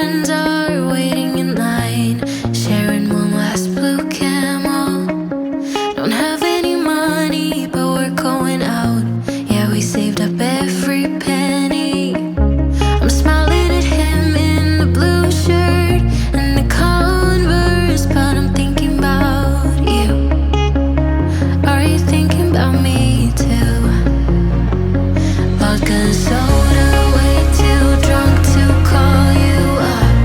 friends are waiting in line, sharing one last blue camel. Don't have any money, but we're going out. Yeah, we saved up every penny. I'm smiling at him in the blue shirt and the Converse, but I'm thinking about you. Are you thinking about me too? Vodka and soda, way too drunk to call you up.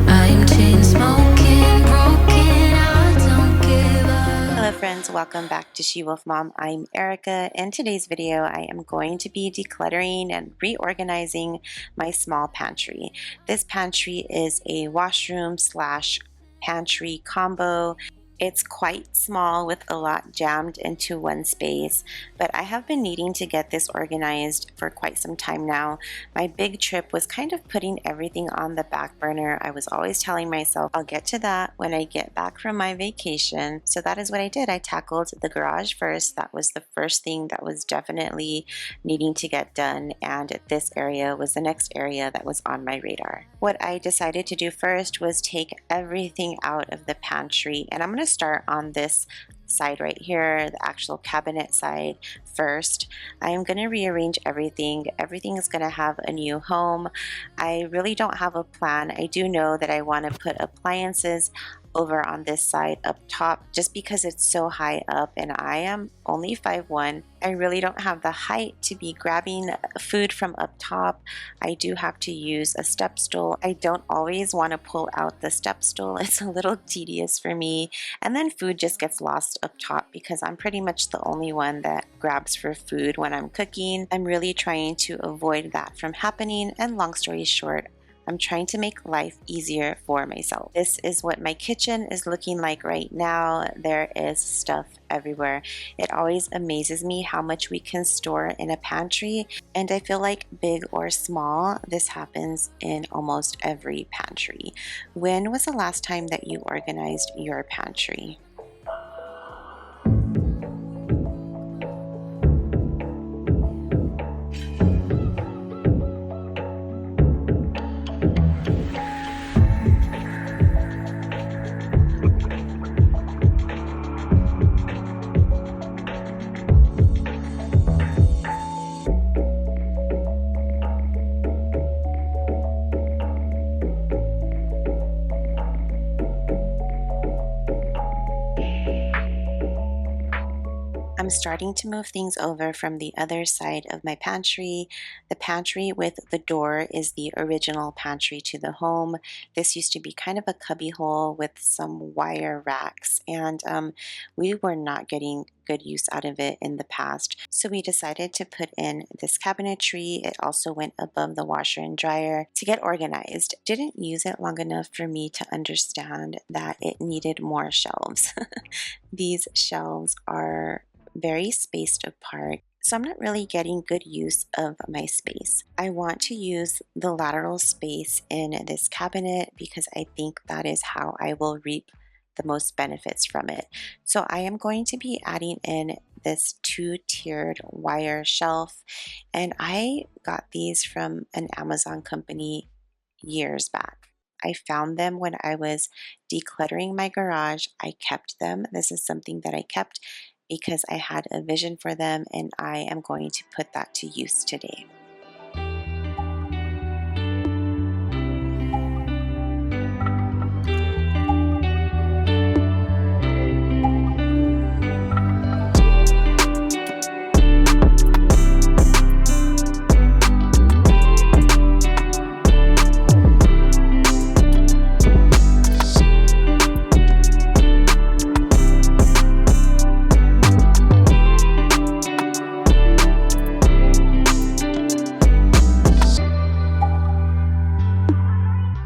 I'm chain smoking, broken, I don't give up. Hello friends, welcome back to SheWolfMom. I'm Erica. In today's video, I am going to be decluttering and reorganizing my small pantry. This pantry is a washroom slash pantry combo. It's quite small with a lot jammed into one space, but I have been needing to get this organized for quite some time now. My big trip was kind of putting everything on the back burner. I was always telling myself I'll get to that when I get back from my vacation. So that is what I did. I tackled the garage first. That was the first thing that was definitely needing to get done, and this area was the next area that was on my radar. What I decided to do first was take everything out of the pantry, and I'm going to start on this side right here, the actual cabinet side first. I am going to rearrange everything. Everything is going to have a new home. I really don't have a plan. I do know that I want to put appliances over on this side up top just because it's so high up and I am only 5'1". I really don't have the height to be grabbing food from up top. I do have to use a step stool. I don't always want to pull out the step stool. It's a little tedious for me, and then food just gets lost up top because I'm pretty much the only one that grabs for food when I'm cooking. I'm really trying to avoid that from happening, and long story short, I'm trying to make life easier for myself. This is what my kitchen is looking like right now. There is stuff everywhere. It always amazes me how much we can store in a pantry, and I feel like big or small, this happens in almost every pantry. When was the last time that you organized your pantry? I'm starting to move things over from the other side of my pantry. The pantry with the door is the original pantry to the home. This used to be kind of a cubby hole with some wire racks, and we were not getting good use out of it in the past. So we decided to put in this cabinetry. It also went above the washer and dryer to get organized. Didn't use it long enough for me to understand that it needed more shelves. These shelves are very spaced apart, so I'm not really getting good use of my space. I want to use the lateral space in this cabinet because I think that is how I will reap the most benefits from it. So I am going to be adding in this 2-tiered wire shelf, and I got these from an Amazon company years back. I found them when I was decluttering my garage. I kept them. This is something that I kept because I had a vision for them, and I am going to put that to use today.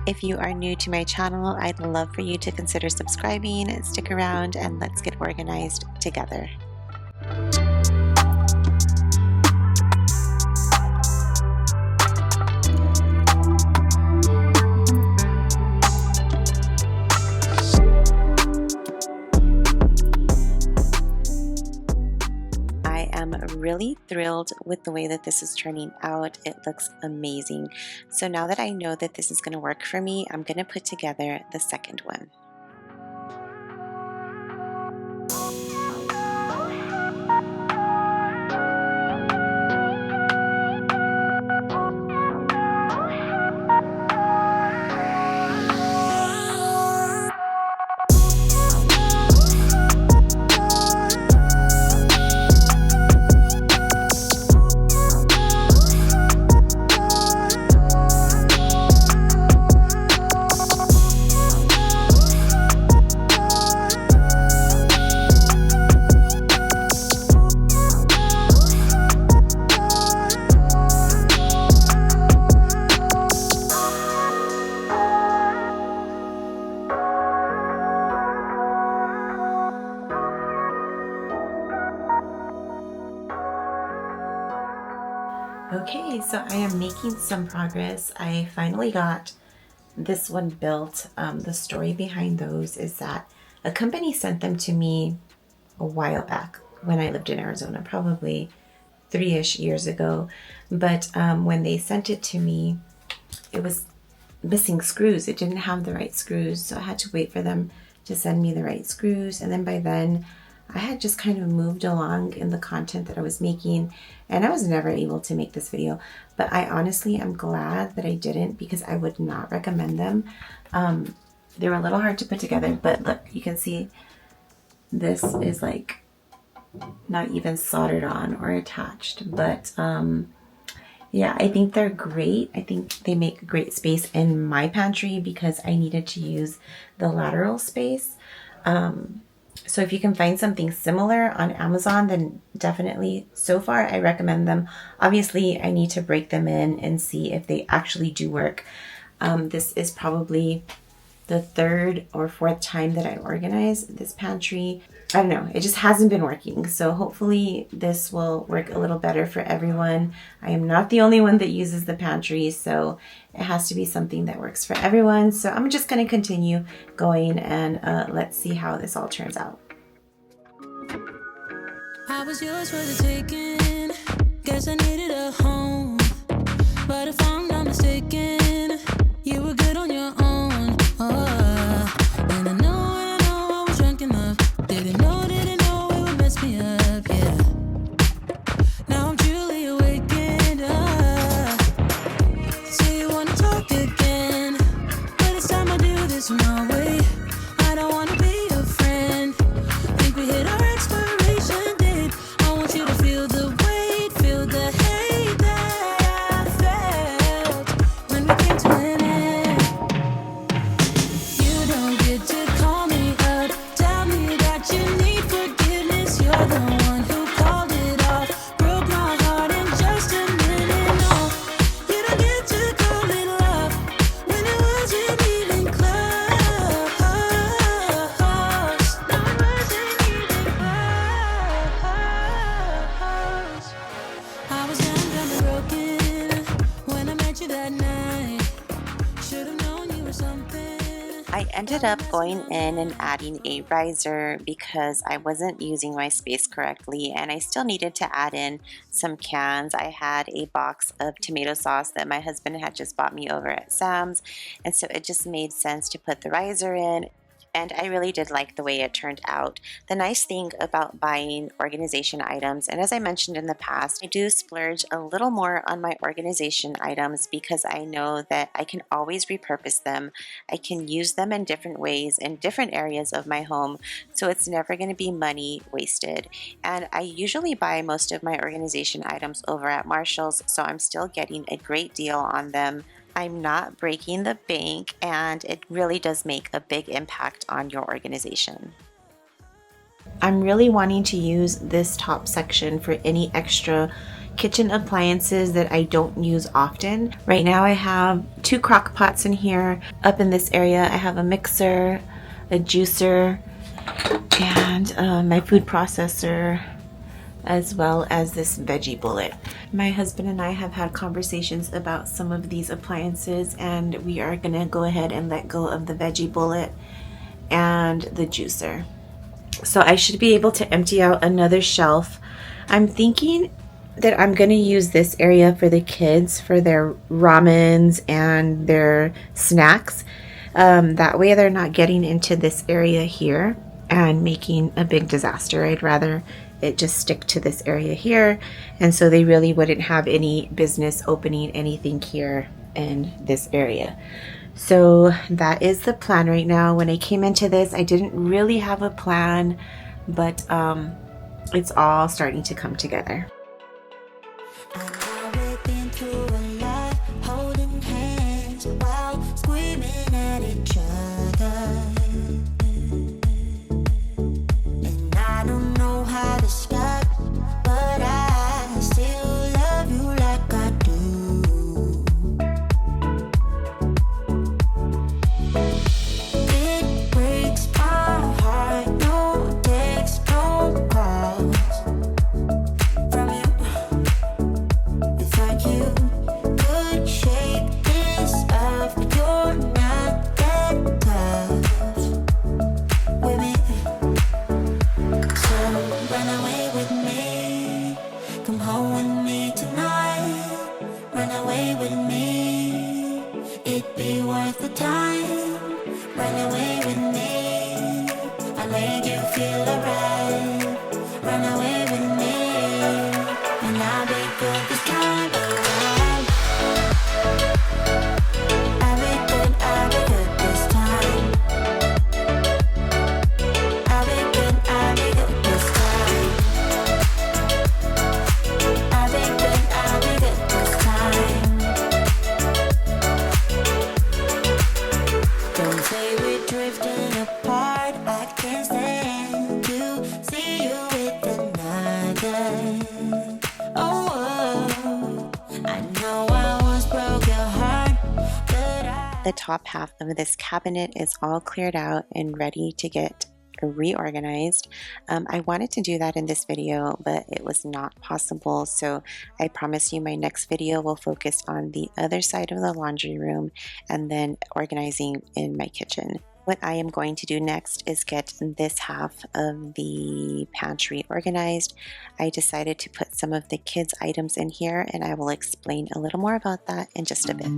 If you are new to my channel, I'd love for you to consider subscribing, stick around, and let's get organized together. am really thrilled with the way that this is turning out. It looks amazing. So now that I know that this is going to work for me, I'm going to put together the second one. Okay, so I am making some progress. I finally got this one built. The story behind those is that a company sent them to me a while back when I lived in Arizona, probably 3-ish years ago. But when they sent it to me, it was missing screws. It didn't have the right screws, so I had to wait for them to send me the right screws. And then by then, I had just kind of moved along in the content that I was making, and I was never able to make this video. But I honestly am glad that I didn't, because I would not recommend them. They were a little hard to put together, but look, you can see this is like not even soldered on or attached. But yeah, I think they're great. I think they make great space in my pantry because I needed to use the lateral space. So if you can find something similar on Amazon, then definitely, so far, I recommend them. Obviously, I need to break them in and see if they actually do work. This is probably the 3rd or 4th time that I organize this pantry. I don't know, it just hasn't been working. So hopefully this will work a little better for everyone. I am not the only one that uses the pantry, so it has to be something that works for everyone. So I'm just going to continue going, and let's see how this all turns out. I was yours for the taking. Guess I needed a home, but if I'm not mistaken, you were good on your own. And I know I was drunk enough. Didn't know it would mess me up, yeah. Now I'm truly awakened up. Say you wanna talk again, but it's time I do this my way. I don't wanna be your friend. Think we hit our expiration date. I want you to feel the weight, feel the hate that I felt when we came to an end. You don't get to call me up, tell me that you need forgiveness. You're the one who called it off, broke my heart in just a minute. No, you don't get to call it love when it wasn't even close. No, it wasn't even close. I was down and broken when I met you that night. Should have known you were something. I ended up going in and adding a riser because I wasn't using my space correctly, and I still needed to add in some cans. I had a box of tomato sauce that my husband had just bought me over at Sam's, and so it just made sense to put the riser in. And I really did like the way it turned out. The nice thing about buying organization items, and as I mentioned in the past, I do splurge a little more on my organization items because I know that I can always repurpose them. I can use them in different ways in different areas of my home, so it's never going to be money wasted. And I usually buy most of my organization items over at Marshall's, so I'm still getting a great deal on them. I'm not breaking the bank, and it really does make a big impact on your organization. I'm really wanting to use this top section for any extra kitchen appliances that I don't use often. Right now I have 2 crock pots in here. Up in this area I have a mixer, a juicer, and my food processor, as well as this veggie bullet. My husband and I have had conversations about some of these appliances, and we are gonna go ahead and let go of the veggie bullet and the juicer. So I should be able to empty out another shelf I'm thinking that I'm going to use this area for the kids for their ramens and their snacks. That way they're not getting into this area here and making a big disaster. I'd rather it just stick to this area here, and so they really wouldn't have any business opening anything here in this area. So that is the plan right now. When I came into this, I didn't really have a plan, but it's all starting to come together. The top half of this cabinet is all cleared out and ready to get reorganized. I wanted to do that in this video, but it was not possible, so I promise you my next video will focus on the other side of the laundry room and then organizing in my kitchen. What I am going to do next is get this half of the pantry organized. I decided to put some of the kids' items in here, and I will explain a little more about that in just a bit.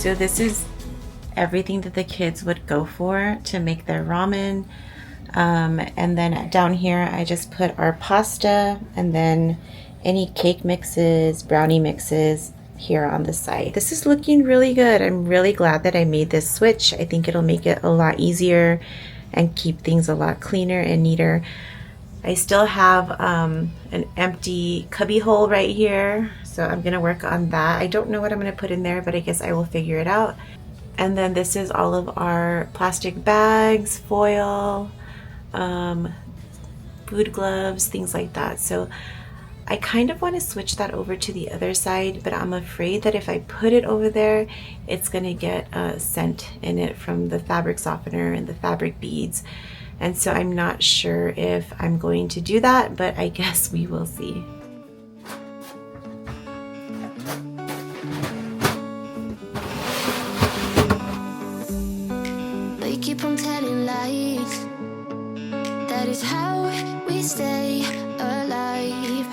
So this is everything that the kids would go for to make their ramen. And then down here I just put our pasta and then any cake mixes, brownie mixes here on the side. This is looking really good. I'm really glad that I made this switch. I think it'll make it a lot easier and keep things a lot cleaner and neater. I still have an empty cubby hole right here, so I'm gonna work on that. I don't know what I'm gonna put in there, but I guess I will figure it out. And then this is all of our plastic bags, foil, food gloves, things like that. So I kind of want to switch that over to the other side, but I'm afraid that if I put it over there, it's gonna get scent in it from the fabric softener and the fabric beads. And so I'm not sure if I'm going to do that, but I guess we will see. keep on telling lies. That is how we stay alive.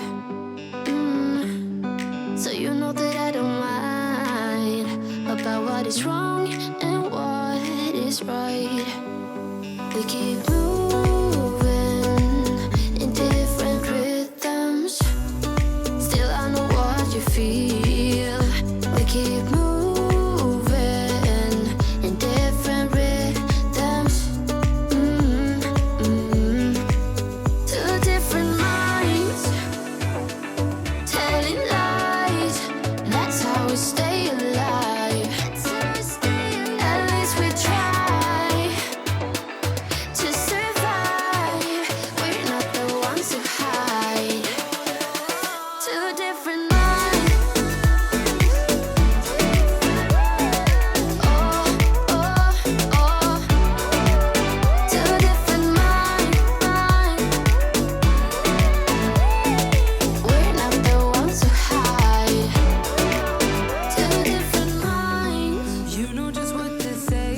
So you know that I don't mind about what is wrong and what is right. We keep moving in different rhythms. Still I know what you feel. We keep moving in different rhythms. Two different minds telling lies. That's how we stay alive. At least we try to survive. We're not the ones who hide. Two different minds. Oh, oh, oh. Two different minds. We're not the ones who hide. Two different minds. You know just what to say.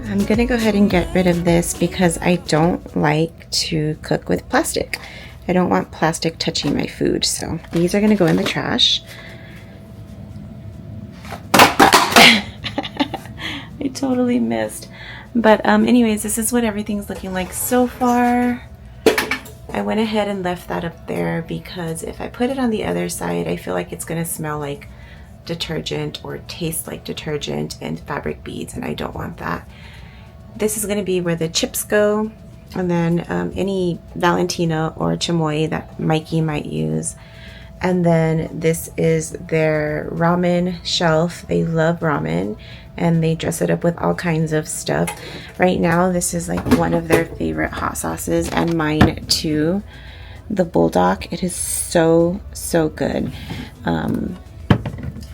I'm gonna go ahead and get rid of this because I don't like to cook with plastic. I don't want plastic touching my food, so these are gonna go in the trash. I totally missed. But anyways, this is what everything's looking like so far. I went ahead and left that up there because if I put it on the other side, I feel like it's gonna smell like detergent or taste like detergent and fabric beads, and I don't want that. This is going to be where the chips go, and then any Valentina or chamoy that Mikey might use. And then this is their ramen shelf. They love ramen and they dress it up with all kinds of stuff. Right now this is like one of their favorite hot sauces, and mine too. The Bulldog. It is so good.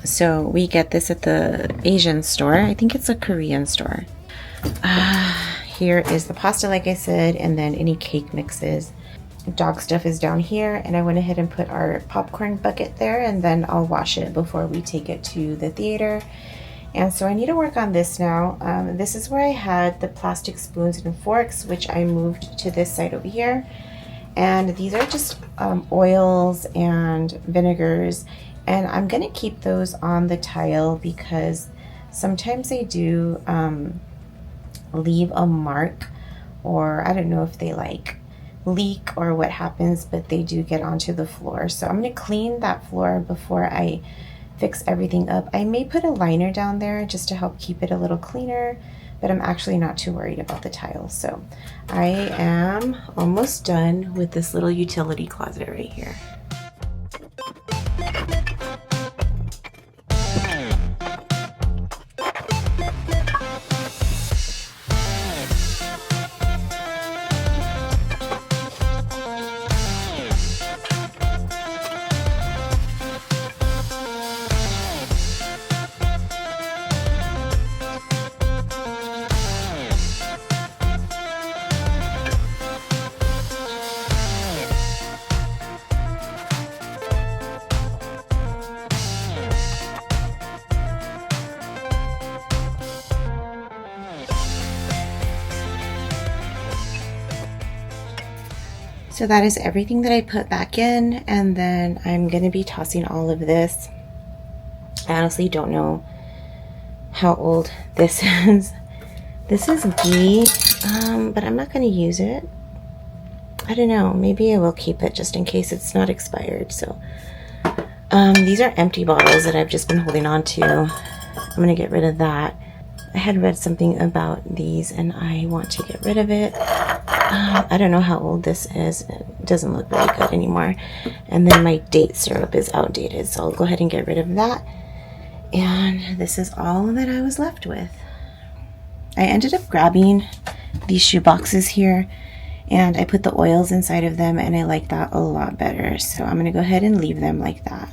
So we get this at the Asian store. I think it's a Korean store. Here is the pasta, like I said, and then any cake mixes. Dog stuff is down here, and I went ahead and put our popcorn bucket there, and then I'll wash it before we take it to the theater. And so I need to work on this now. This is where I had the plastic spoons and forks, which I moved to this side over here. And these are just oils and vinegars, and I'm gonna keep those on the tile because sometimes they do leave a mark, or I don't know if they like leak or what happens, but they do get onto the floor. So I'm gonna clean that floor before I fix everything up. I may put a liner down there just to help keep it a little cleaner, but I'm actually not too worried about the tiles. So I am almost done with this little utility closet right here. So that is everything that I put back in, and then I'm going to be tossing all of this. I honestly don't know how old this is. This is ghee, but I'm not going to use it. I don't know, maybe I will keep it just in case it's not expired. So these are empty bottles that I've just been holding on to. I'm going to get rid of that. I had read something about these and I want to get rid of it. I don't know how old this is. It doesn't look very good anymore. And then my date syrup is outdated, so I'll go ahead and get rid of that. And this is all that I was left with. I ended up grabbing these shoe boxes here, and I put the oils inside of them, and I like that a lot better. So I'm going to go ahead and leave them like that.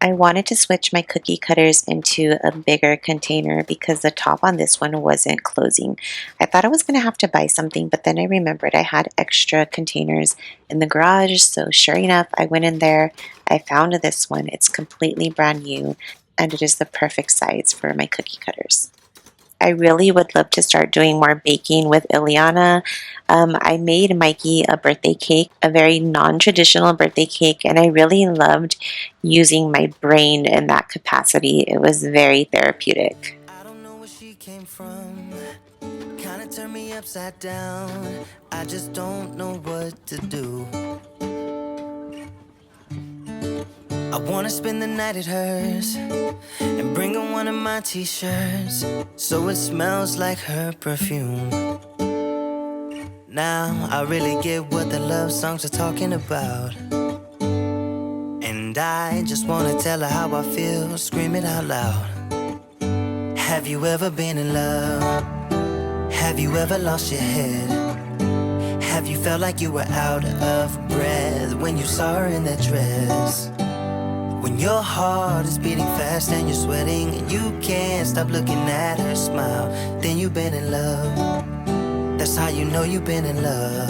I wanted to switch my cookie cutters into a bigger container because the top on this one wasn't closing. I thought I was going to have to buy something, but then I remembered I had extra containers in the garage. So sure enough, I went in there. I found this one. It's completely brand new and it is the perfect size for my cookie cutters. I really would love to start doing more baking with Ileana. I made Mikey a birthday cake, a very non-traditional birthday cake, and I really loved using my brain in that capacity. It was very therapeutic. I don't know where she came from. Kinda turned me upside down. I just don't know what to do. I wanna spend the night at hers and bring her one of my t-shirts so it smells like her perfume. Now I really get what the love songs are talking about, and I just wanna tell her how I feel, scream it out loud. Have you ever been in love? Have you ever lost your head? Have you felt like you were out of breath when you saw her in that dress? When your heart is beating fast and you're sweating and you can't stop looking at her smile, then you've been in love. That's how you know you've been in love.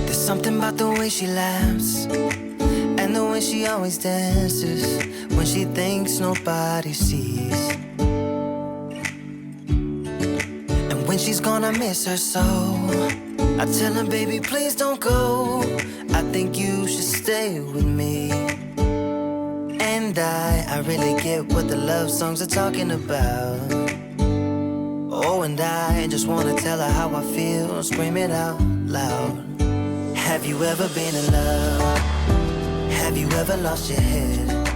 There's something about the way she laughs and the way she always dances when she thinks nobody sees. And when she's gone, I miss her so. I tell her, baby, please don't go. I think you should stay with me. And I really get what the love songs are talking about. Oh, and I just wanna tell her how I feel, scream it out loud. Have you ever been in love? Have you ever lost your head?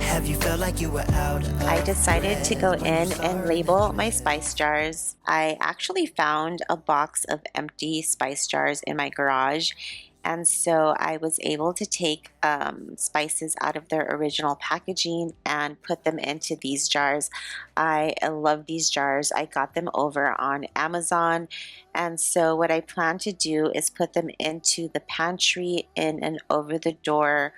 Have you felt like you were out of I decided to go breath when you in saw and her label that my dress? spice jars. I actually found a box of empty spice jars in my garage, and so I was able to take spices out of their original packaging and put them into these jars. I love these jars. I got them over on Amazon, and so what I plan to do is put them into the pantry in an over-the-door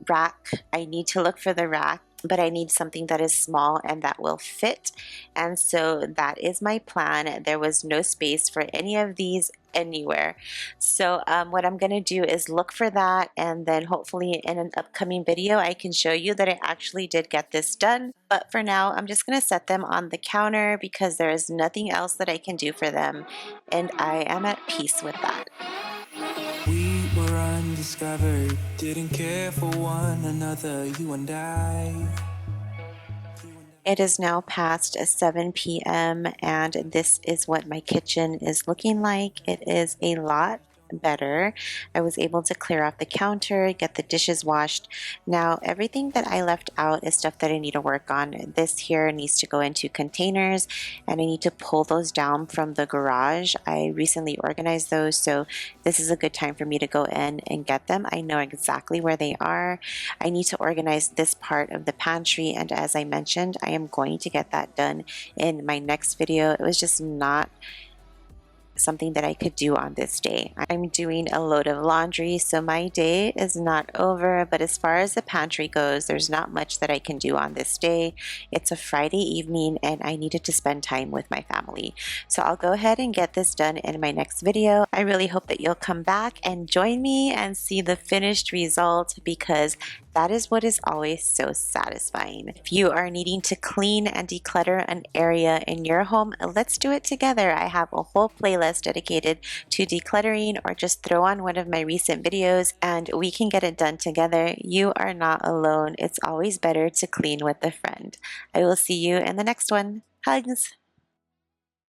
rack. I need to look for the rack, but I need something that is small and that will fit. And so that is my plan. There was no space for any of these anywhere. So what I'm going to do is look for that, and then hopefully in an upcoming video I can show you that I actually did get this done. But for now, I'm just going to set them on the counter because there is nothing else that I can do for them, and I am at peace with that. We were undiscovered, didn't care for one another, you and I. It is now past 7 p.m. and this is what my kitchen is looking like. It is a lot better. I was able to clear off the counter, get the dishes washed. Now everything that I left out is stuff that I need to work on. This here needs to go into containers and I need to pull those down from the garage. I recently organized those, so this is a good time for me to go in and get them. I know exactly where they are. I need to organize this part of the pantry, and as I mentioned, I am going to get that done in my next video. It was just not something that I could do on this day. I'm doing a load of laundry, so my day is not over, but as far as the pantry goes, there's not much that I can do on this day. It's a Friday evening and I needed to spend time with my family. So I'll go ahead and get this done in my next video. I really hope that you'll come back and join me and see the finished result, because that is what is always so satisfying. If you are needing to clean and declutter an area in your home, let's do it together. I have a whole playlist dedicated to decluttering, or just throw on one of my recent videos and we can get it done together. You are not alone. It's always better to clean with a friend. I will see you in the next one. Hugs!